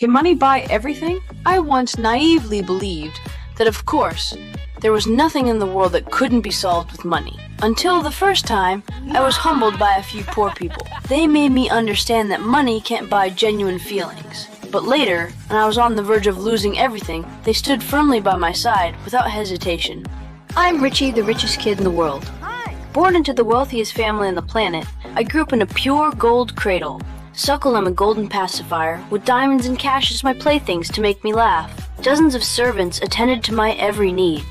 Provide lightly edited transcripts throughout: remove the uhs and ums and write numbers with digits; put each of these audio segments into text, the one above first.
Can money buy everything? I once naively believed that, of course, there was nothing in the world that couldn't be solved with money. Until the first time, I was humbled by a few poor people. They made me understand that money can't buy genuine feelings. But later, when I was on the verge of losing everything, they stood firmly by my side without hesitation. I'm Richie, the richest kid in the world. Born into the wealthiest family on the planet, I grew up in a pure gold cradle, suckled on a golden pacifier, with diamonds and cash as my playthings to make me laugh. Dozens of servants attended to my every need.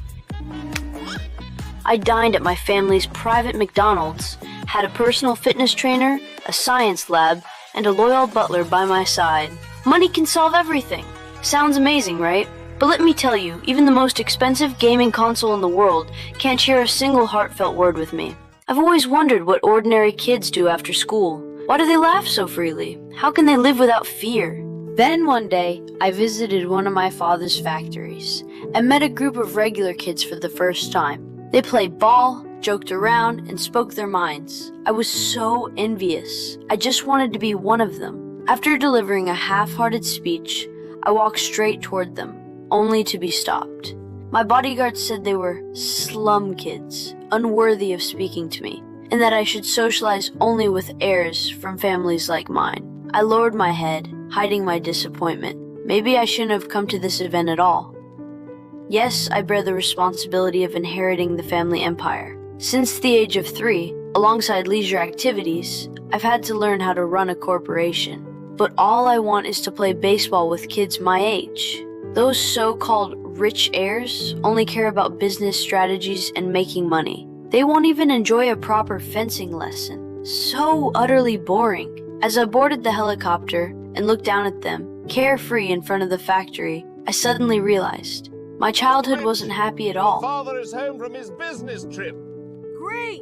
I dined at my family's private McDonald's, had a personal fitness trainer, a science lab, and a loyal butler by my side. Money can solve everything. Sounds amazing, right? But let me tell you, even the most expensive gaming console in the world can't share a single heartfelt word with me. I've always wondered what ordinary kids do after school. Why do they laugh so freely? How can they live without fear? Then one day, I visited one of my father's factories and met a group of regular kids for the first time. They played ball, joked around, and spoke their minds. I was so envious. I just wanted to be one of them. After delivering a half-hearted speech, I walked straight toward them, only to be stopped. My bodyguards said they were slum kids, unworthy of speaking to me, and that I should socialize only with heirs from families like mine. I lowered my head, hiding my disappointment. Maybe I shouldn't have come to this event at all. Yes, I bear the responsibility of inheriting the family empire. Since the age of 3, alongside leisure activities, I've had to learn how to run a corporation. But all I want is to play baseball with kids my age. Those so-called rich heirs only care about business strategies and making money. They won't even enjoy a proper fencing lesson. So utterly boring. As I boarded the helicopter and looked down at them, carefree in front of the factory, I suddenly realized my childhood wasn't happy at all. Father is home from his business trip. Great!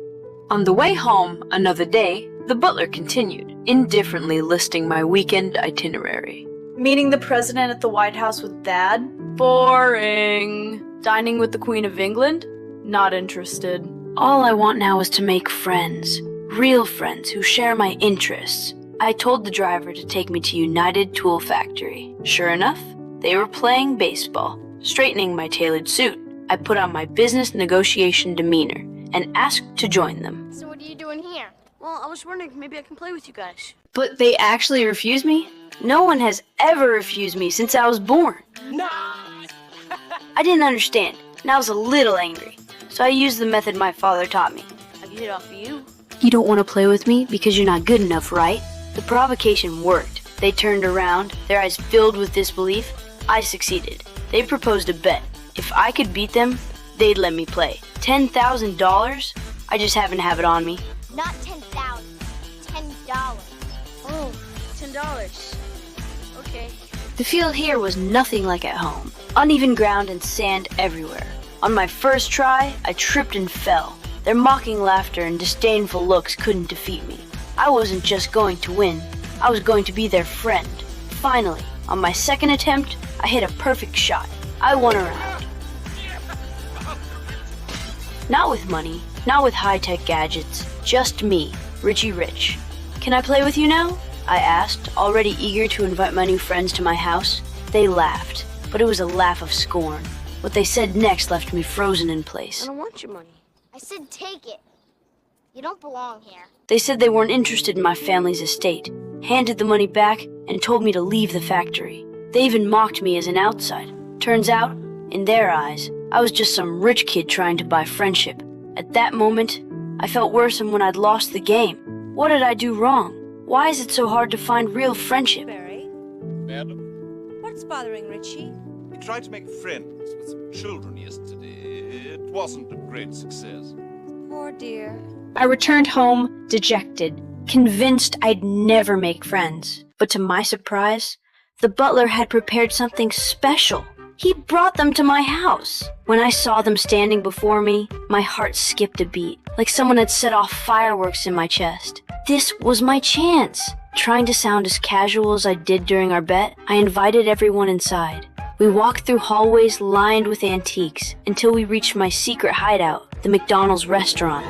On the way home, another day, the butler continued, indifferently listing my weekend itinerary. Meeting the president at the White House with Dad? Boring. Dining with the Queen of England? Not interested. All I want now is to make friends. Real friends who share my interests. I told the driver to take me to United Tool Factory. Sure enough, they were playing baseball. Straightening my tailored suit, I put on my business negotiation demeanor and asked to join them. So what are you doing here? Well, I was wondering if maybe I can play with you guys. But they actually refused me? No one has ever refused me since I was born. No! I didn't understand, and I was a little angry. So I used the method my father taught me. I can hit off of you. You don't want to play with me because you're not good enough, right? The provocation worked. They turned around, their eyes filled with disbelief. I succeeded. They proposed a bet. If I could beat them, they'd let me play. $10,000? I just happen to have it on me. Not 10,000. $10. Oh, $10. Okay. The field here was nothing like at home. Uneven ground and sand everywhere. On my first try, I tripped and fell. Their mocking laughter and disdainful looks couldn't defeat me. I wasn't just going to win. I was going to be their friend. Finally, on my second attempt, I hit a perfect shot. I won a round. Not with money, not with high-tech gadgets, just me, Richie Rich. Can I play with you now? I asked, already eager to invite my new friends to my house. They laughed, but it was a laugh of scorn. What they said next left me frozen in I place. don't want your money. I said take it. You don't belong here. They said they weren't interested in my family's estate, handed the money back, and told me to leave the factory. They even mocked me as an outsider. Turns out, in their eyes, I was just some rich kid trying to buy friendship. At that moment, I felt worse than when I'd lost the game. What did I do wrong? Why is it so hard to find real friendship? Barry, Madam, what's bothering Richie? he tried to make friends with some children yesterday. It wasn't a great success. Poor dear. I returned home, dejected, convinced I'd never make friends. But to my surprise, the butler had prepared something special. He brought them to my house. When I saw them standing before me, my heart skipped a beat, like someone had set off fireworks in my chest. This was my chance. Trying to sound as casual as I did during our bet, I invited everyone inside. We walked through hallways lined with antiques until we reached my secret hideout, the McDonald's restaurant.